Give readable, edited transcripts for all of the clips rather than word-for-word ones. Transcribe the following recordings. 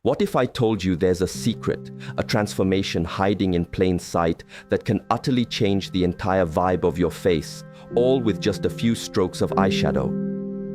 What if I told you there's a secret, a transformation hiding in plain sight that can utterly change the entire vibe of your face, all with just a few strokes of eyeshadow?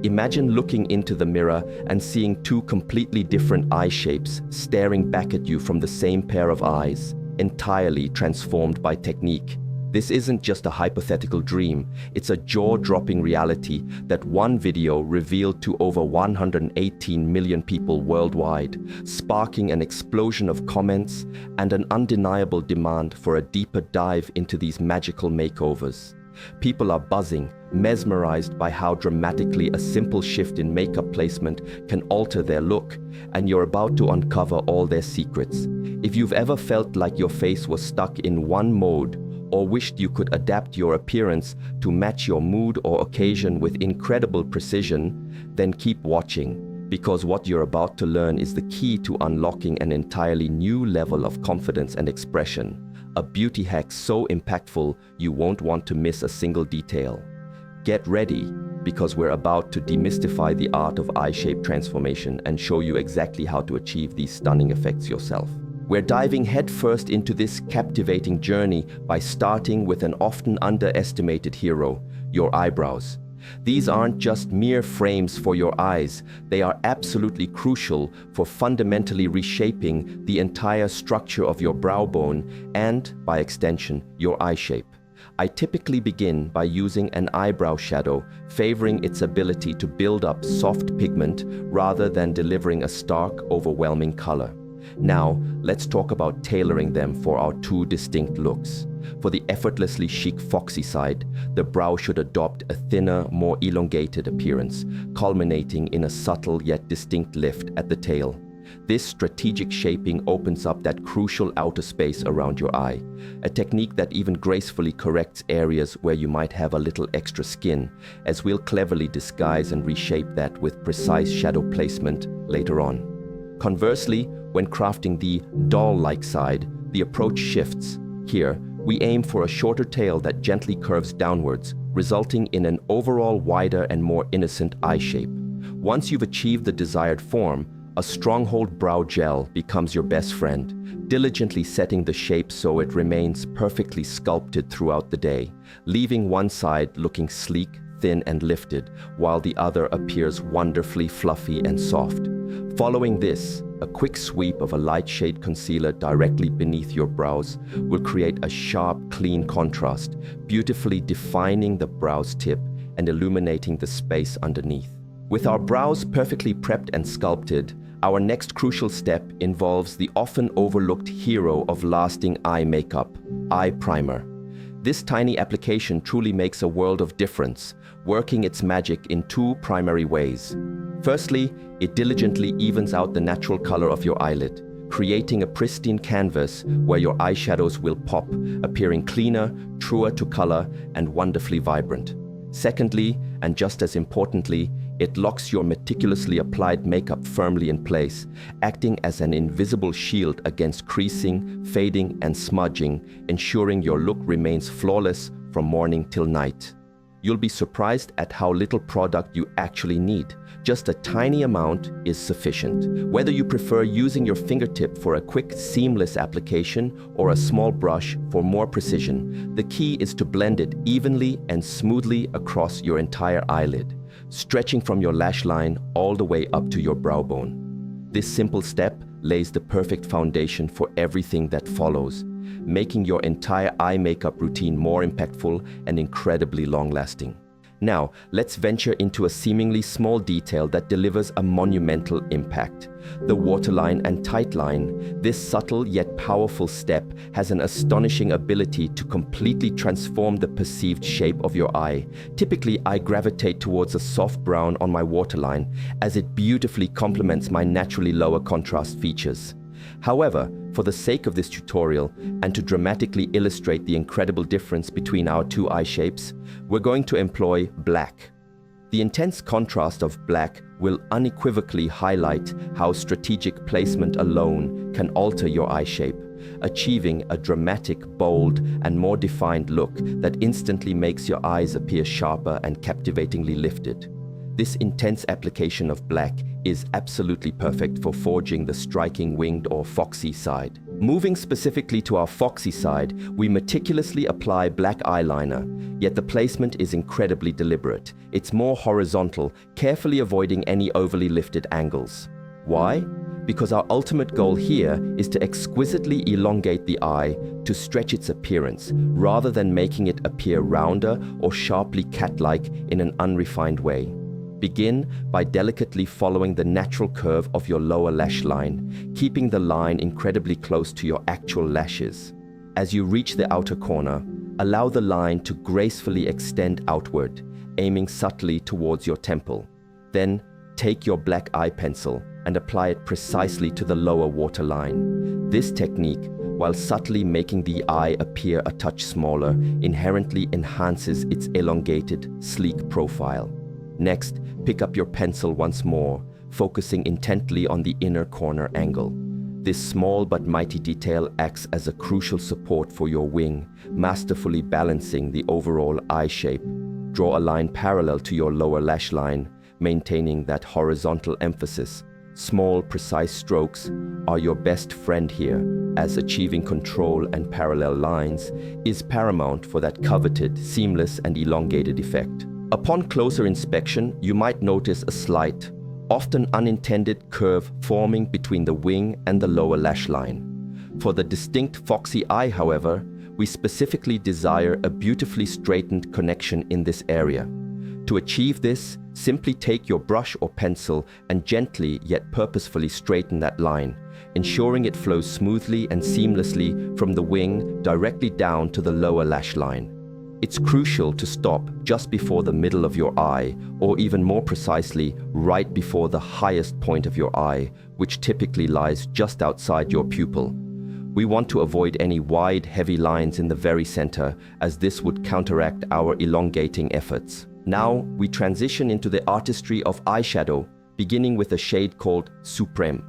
Imagine looking into the mirror and seeing two completely different eye shapes staring back at you from the same pair of eyes, entirely transformed by technique. This isn't just a hypothetical dream, it's a jaw-dropping reality that one video revealed to over 118 million people worldwide, sparking an explosion of comments and an undeniable demand for a deeper dive into these magical makeovers. People are buzzing, mesmerized by how dramatically a simple shift in makeup placement can alter their look, and you're about to uncover all their secrets. If you've ever felt like your face was stuck in one mode, or wished you could adapt your appearance to match your mood or occasion with incredible precision, then keep watching, because what you're about to learn is the key to unlocking an entirely new level of confidence and expression. A beauty hack so impactful you won't want to miss a single detail. Get ready, because we're about to demystify the art of eye shape transformation and show you exactly how to achieve these stunning effects yourself. We're diving headfirst into this captivating journey by starting with an often underestimated hero, your eyebrows. These aren't just mere frames for your eyes, they are absolutely crucial for fundamentally reshaping the entire structure of your brow bone and, by extension, your eye shape. I typically begin by using an eyebrow shadow, favoring its ability to build up soft pigment rather than delivering a stark, overwhelming color. Now, let's talk about tailoring them for our two distinct looks. For the effortlessly chic foxy side, the brow should adopt a thinner, more elongated appearance, culminating in a subtle yet distinct lift at the tail. This strategic shaping opens up that crucial outer space around your eye, a technique that even gracefully corrects areas where you might have a little extra skin, as we'll cleverly disguise and reshape that with precise shadow placement later on. Conversely, when crafting the doll-like side, the approach shifts. Here, we aim for a shorter tail that gently curves downwards, resulting in an overall wider and more innocent eye shape. Once you've achieved the desired form, a stronghold brow gel becomes your best friend, diligently setting the shape so it remains perfectly sculpted throughout the day, leaving one side looking sleek, thin and lifted, while the other appears wonderfully fluffy and soft. Following this, a quick sweep of a light shade concealer directly beneath your brows will create a sharp, clean contrast, beautifully defining the brow's tip and illuminating the space underneath. With our brows perfectly prepped and sculpted, our next crucial step involves the often overlooked hero of lasting eye makeup, eye primer. This tiny application truly makes a world of difference, working its magic in two primary ways. Firstly, it diligently evens out the natural color of your eyelid, creating a pristine canvas where your eyeshadows will pop, appearing cleaner, truer to color, and wonderfully vibrant. Secondly, and just as importantly, it locks your meticulously applied makeup firmly in place, acting as an invisible shield against creasing, fading, and smudging, ensuring your look remains flawless from morning till night. You'll be surprised at how little product you actually need. Just a tiny amount is sufficient. Whether you prefer using your fingertip for a quick, seamless application or a small brush for more precision, the key is to blend it evenly and smoothly across your entire eyelid, stretching from your lash line all the way up to your brow bone. This simple step lays the perfect foundation for everything that follows, making your entire eye makeup routine more impactful and incredibly long-lasting. Now, let's venture into a seemingly small detail that delivers a monumental impact. The waterline and tightline. This subtle yet powerful step has an astonishing ability to completely transform the perceived shape of your eye. Typically, I gravitate towards a soft brown on my waterline, as it beautifully complements my naturally lower contrast features. However, for the sake of this tutorial, and to dramatically illustrate the incredible difference between our two eye shapes, we're going to employ black. The intense contrast of black will unequivocally highlight how strategic placement alone can alter your eye shape, achieving a dramatic, bold, and more defined look that instantly makes your eyes appear sharper and captivatingly lifted. This intense application of black is absolutely perfect for forging the striking winged or foxy side. Moving specifically to our foxy side, we meticulously apply black eyeliner, yet the placement is incredibly deliberate. It's more horizontal, carefully avoiding any overly lifted angles. Why? Because our ultimate goal here is to exquisitely elongate the eye to stretch its appearance, rather than making it appear rounder or sharply cat-like in an unrefined way. Begin by delicately following the natural curve of your lower lash line, keeping the line incredibly close to your actual lashes. As you reach the outer corner, allow the line to gracefully extend outward, aiming subtly towards your temple. Then, take your black eye pencil and apply it precisely to the lower waterline. This technique, while subtly making the eye appear a touch smaller, inherently enhances its elongated, sleek profile. Next, pick up your pencil once more, focusing intently on the inner corner angle. This small but mighty detail acts as a crucial support for your wing, masterfully balancing the overall eye shape. Draw a line parallel to your lower lash line, maintaining that horizontal emphasis. Small, precise strokes are your best friend here, as achieving control and parallel lines is paramount for that coveted, seamless and elongated effect. Upon closer inspection, you might notice a slight, often unintended curve forming between the wing and the lower lash line. For the distinct foxy eye, however, we specifically desire a beautifully straightened connection in this area. To achieve this, simply take your brush or pencil and gently yet purposefully straighten that line, ensuring it flows smoothly and seamlessly from the wing directly down to the lower lash line. It's crucial to stop just before the middle of your eye, or even more precisely, right before the highest point of your eye, which typically lies just outside your pupil. We want to avoid any wide, heavy lines in the very center, as this would counteract our elongating efforts. Now, we transition into the artistry of eyeshadow, beginning with a shade called Supreme,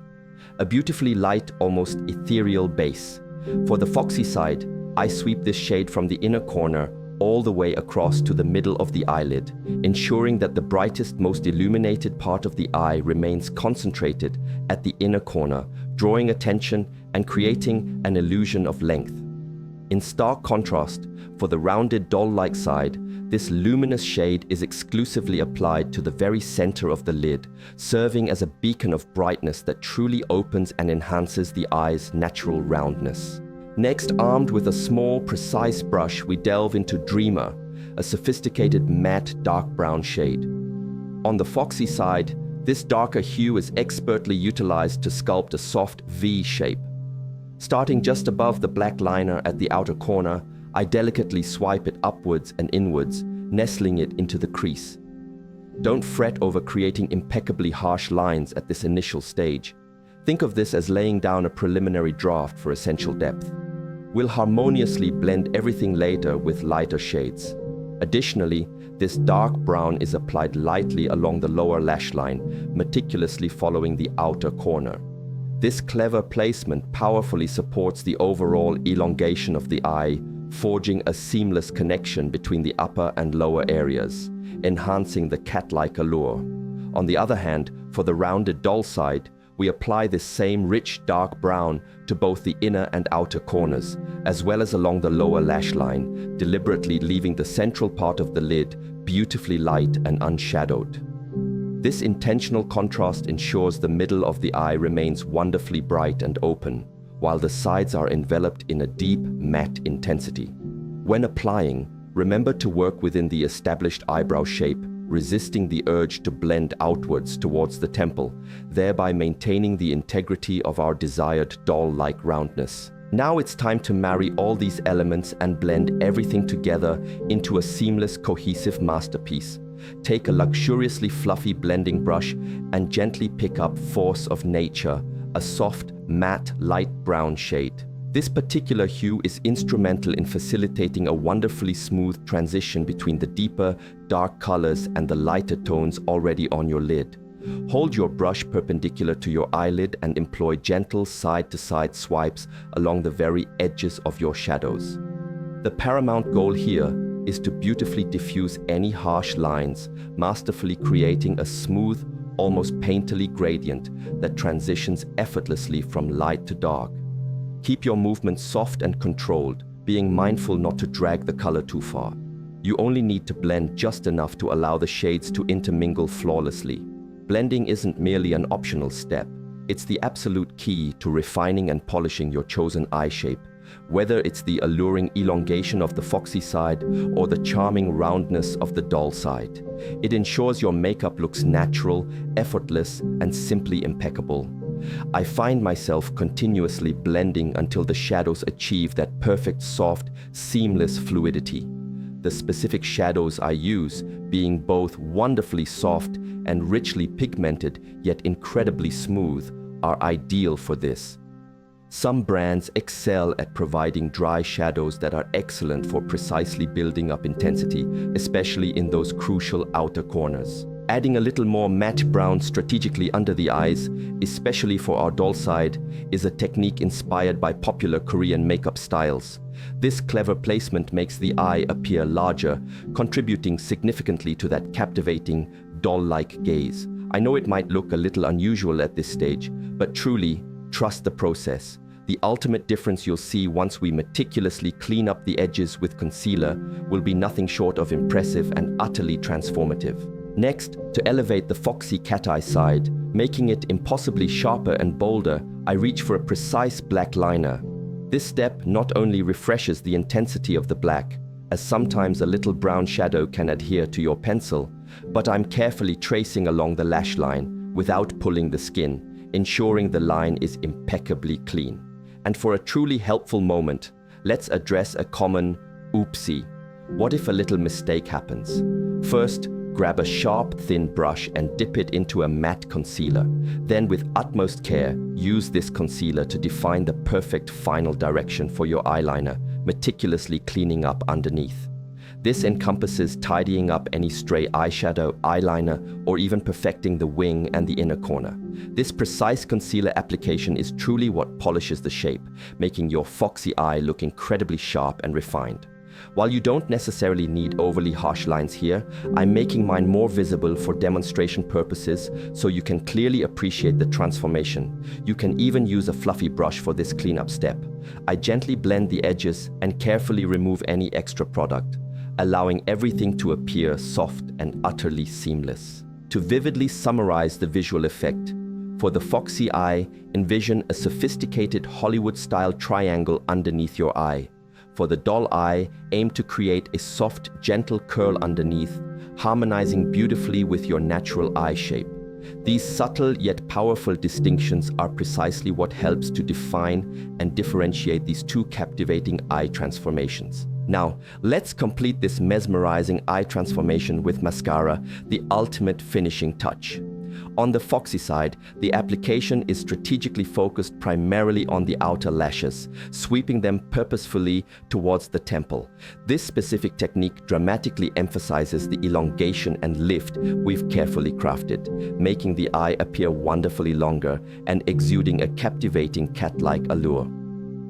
a beautifully light, almost ethereal base. For the foxy side, I sweep this shade from the inner corner all the way across to the middle of the eyelid, ensuring that the brightest, most illuminated part of the eye remains concentrated at the inner corner, drawing attention and creating an illusion of length. In stark contrast, for the rounded doll-like side, this luminous shade is exclusively applied to the very center of the lid, serving as a beacon of brightness that truly opens and enhances the eye's natural roundness. Next, armed with a small, precise brush, we delve into Dreamer, a sophisticated matte dark brown shade. On the foxy side, this darker hue is expertly utilized to sculpt a soft V shape. Starting just above the black liner at the outer corner, I delicately swipe it upwards and inwards, nestling it into the crease. Don't fret over creating impeccably harsh lines at this initial stage. Think of this as laying down a preliminary draft for essential depth. We'll harmoniously blend everything later with lighter shades. Additionally, this dark brown is applied lightly along the lower lash line, meticulously following the outer corner. This clever placement powerfully supports the overall elongation of the eye, forging a seamless connection between the upper and lower areas, enhancing the cat-like allure. On the other hand, for the rounded doll side, we apply this same rich dark brown to both the inner and outer corners, as well as along the lower lash line, deliberately leaving the central part of the lid beautifully light and unshadowed. This intentional contrast ensures the middle of the eye remains wonderfully bright and open, while the sides are enveloped in a deep, matte intensity. When applying, remember to work within the established eyebrow shape, resisting the urge to blend outwards towards the temple, thereby maintaining the integrity of our desired doll-like roundness. Now it's time to marry all these elements and blend everything together into a seamless, cohesive masterpiece. Take a luxuriously fluffy blending brush and gently pick up Force of Nature, a soft, matte, light brown shade. This particular hue is instrumental in facilitating a wonderfully smooth transition between the deeper, dark colors and the lighter tones already on your lid. Hold your brush perpendicular to your eyelid and employ gentle side-to-side swipes along the very edges of your shadows. The paramount goal here is to beautifully diffuse any harsh lines, masterfully creating a smooth, almost painterly gradient that transitions effortlessly from light to dark. Keep your movements soft and controlled, being mindful not to drag the color too far. You only need to blend just enough to allow the shades to intermingle flawlessly. Blending isn't merely an optional step. It's the absolute key to refining and polishing your chosen eye shape, whether it's the alluring elongation of the foxy side or the charming roundness of the doll side. It ensures your makeup looks natural, effortless, and simply impeccable. I find myself continuously blending until the shadows achieve that perfect, soft, seamless fluidity. The specific shadows I use, being both wonderfully soft and richly pigmented yet incredibly smooth, are ideal for this. Some brands excel at providing dry shadows that are excellent for precisely building up intensity, especially in those crucial outer corners. Adding a little more matte brown strategically under the eyes, especially for our doll side, is a technique inspired by popular Korean makeup styles. This clever placement makes the eye appear larger, contributing significantly to that captivating, doll-like gaze. I know it might look a little unusual at this stage, but truly, trust the process. The ultimate difference you'll see once we meticulously clean up the edges with concealer will be nothing short of impressive and utterly transformative. Next, to elevate the foxy cat eye side, making it impossibly sharper and bolder, I reach for a precise black liner. This step not only refreshes the intensity of the black, as sometimes a little brown shadow can adhere to your pencil, but I'm carefully tracing along the lash line without pulling the skin, ensuring the line is impeccably clean. And for a truly helpful moment, let's address a common oopsie. What if a little mistake happens? First, grab a sharp, thin brush and dip it into a matte concealer. Then, with utmost care, use this concealer to define the perfect final direction for your eyeliner, meticulously cleaning up underneath. This encompasses tidying up any stray eyeshadow, eyeliner, or even perfecting the wing and the inner corner. This precise concealer application is truly what polishes the shape, making your foxy eye look incredibly sharp and refined. While you don't necessarily need overly harsh lines here, I'm making mine more visible for demonstration purposes so you can clearly appreciate the transformation. You can even use a fluffy brush for this cleanup step. I gently blend the edges and carefully remove any extra product, allowing everything to appear soft and utterly seamless. To vividly summarize the visual effect, for the foxy eye, envision a sophisticated Hollywood-style triangle underneath your eye. For the doll eye, aim to create a soft, gentle curl underneath, harmonizing beautifully with your natural eye shape. These subtle yet powerful distinctions are precisely what helps to define and differentiate these two captivating eye transformations. Now, let's complete this mesmerizing eye transformation with mascara, the ultimate finishing touch. On the foxy side, the application is strategically focused primarily on the outer lashes, sweeping them purposefully towards the temple. This specific technique dramatically emphasizes the elongation and lift we've carefully crafted, making the eye appear wonderfully longer and exuding a captivating cat-like allure.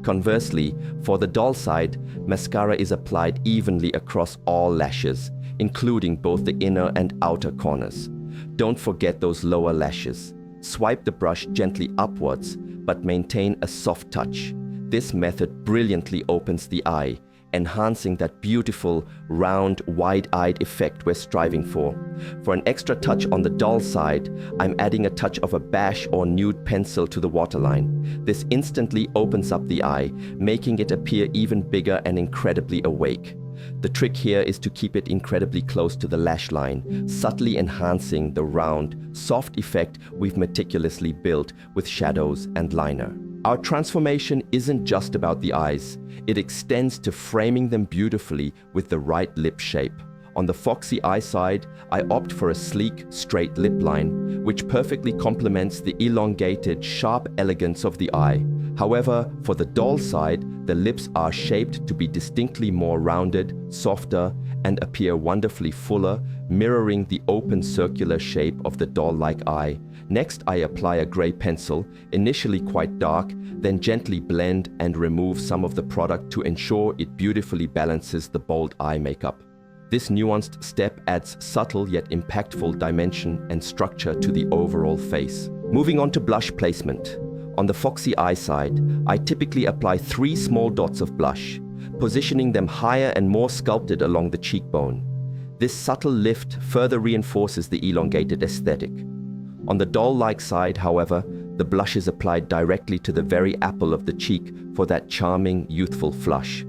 Conversely, for the doll side, mascara is applied evenly across all lashes, including both the inner and outer corners. Don't forget those lower lashes. Swipe the brush gently upwards, but maintain a soft touch. This method brilliantly opens the eye, enhancing that beautiful, round, wide-eyed effect we're striving for. For an extra touch on the doll side, I'm adding a touch of a bash or nude pencil to the waterline. This instantly opens up the eye, making it appear even bigger and incredibly awake. The trick here is to keep it incredibly close to the lash line, subtly enhancing the round, soft effect we've meticulously built with shadows and liner. Our transformation isn't just about the eyes. It extends to framing them beautifully with the right lip shape. On the foxy eye side, I opt for a sleek, straight lip line, which perfectly complements the elongated, sharp elegance of the eye. However, for the doll side, the lips are shaped to be distinctly more rounded, softer, and appear wonderfully fuller, mirroring the open circular shape of the doll-like eye, Next, I apply a gray pencil, initially quite dark, then gently blend and remove some of the product to ensure it beautifully balances the bold eye makeup. This nuanced step adds subtle yet impactful dimension and structure to the overall face. Moving on to blush placement. On the foxy eye side, I typically apply 3 small dots of blush, positioning them higher and more sculpted along the cheekbone. This subtle lift further reinforces the elongated aesthetic. On the doll-like side, however, the blush is applied directly to the very apple of the cheek for that charming, youthful flush.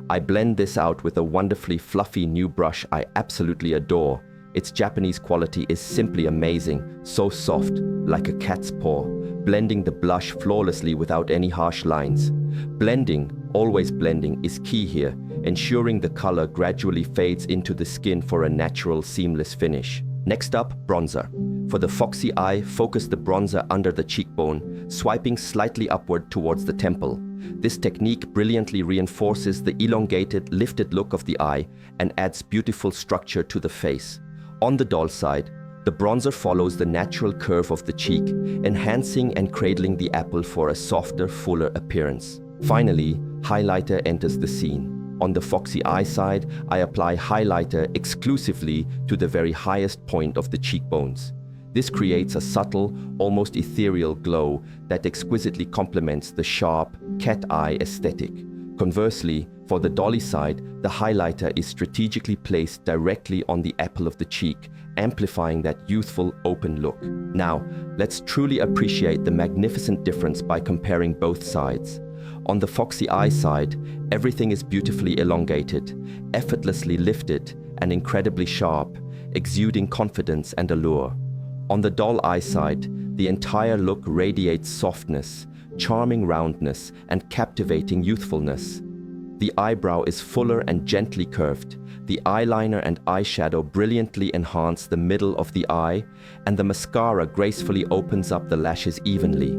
I blend this out with a wonderfully fluffy new brush I absolutely adore. Its Japanese quality is simply amazing, so soft, like a cat's paw, blending the blush flawlessly without any harsh lines. Blending, always blending, is key here, ensuring the color gradually fades into the skin for a natural, seamless finish. Next up, bronzer. For the foxy eye, focus the bronzer under the cheekbone, swiping slightly upward towards the temple. This technique brilliantly reinforces the elongated, lifted look of the eye and adds beautiful structure to the face. On the doll side, the bronzer follows the natural curve of the cheek, enhancing and cradling the apple for a softer, fuller appearance. Finally, highlighter enters the scene. On the foxy eye side, I apply highlighter exclusively to the very highest point of the cheekbones. This creates a subtle, almost ethereal glow that exquisitely complements the sharp, cat eye aesthetic. Conversely, for the dolly side, the highlighter is strategically placed directly on the apple of the cheek, amplifying that youthful, open look. Now, let's truly appreciate the magnificent difference by comparing both sides. On the foxy eye side, everything is beautifully elongated, effortlessly lifted, and incredibly sharp, exuding confidence and allure. On the doll eye side, the entire look radiates softness, charming roundness, and captivating youthfulness. The eyebrow is fuller and gently curved. The eyeliner and eyeshadow brilliantly enhance the middle of the eye, and the mascara gracefully opens up the lashes evenly.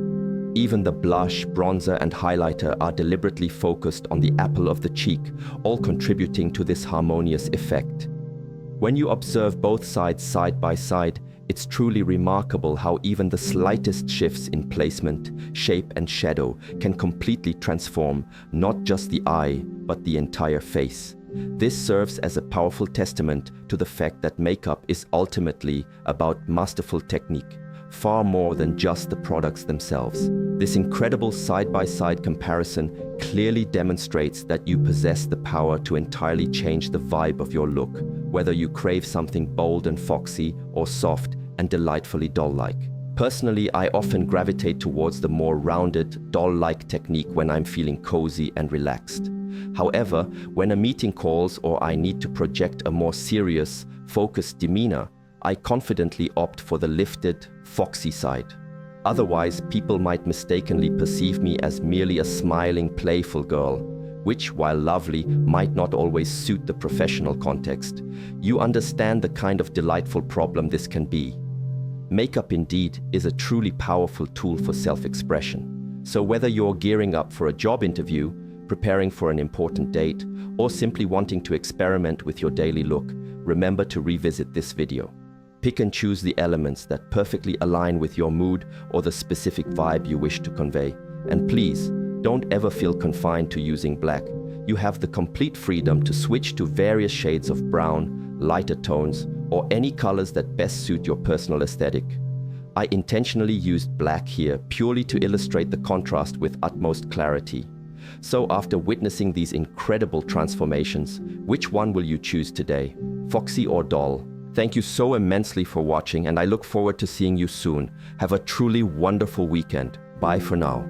Even the blush, bronzer, and highlighter are deliberately focused on the apple of the cheek, all contributing to this harmonious effect. When you observe both sides side by side, it's truly remarkable how even the slightest shifts in placement, shape, and shadow can completely transform not just the eye, but the entire face. This serves as a powerful testament to the fact that makeup is ultimately about masterful technique, far more than just the products themselves. This incredible side-by-side comparison clearly demonstrates that you possess the power to entirely change the vibe of your look, whether you crave something bold and foxy or soft and delightfully doll-like. Personally, I often gravitate towards the more rounded, doll-like technique when I'm feeling cozy and relaxed. However, when a meeting calls or I need to project a more serious, focused demeanor, I confidently opt for the lifted, foxy side. Otherwise, people might mistakenly perceive me as merely a smiling, playful girl, which, while lovely, might not always suit the professional context. You understand the kind of delightful problem this can be. Makeup indeed is a truly powerful tool for self-expression. So whether you're gearing up for a job interview, preparing for an important date, or simply wanting to experiment with your daily look, remember to revisit this video. Pick and choose the elements that perfectly align with your mood or the specific vibe you wish to convey. And please, don't ever feel confined to using black. You have the complete freedom to switch to various shades of brown, lighter tones, or any colors that best suit your personal aesthetic. I intentionally used black here purely to illustrate the contrast with utmost clarity. So after witnessing these incredible transformations, which one will you choose today? Foxy or doll? Thank you so immensely for watching, and I look forward to seeing you soon. Have a truly wonderful weekend. Bye for now.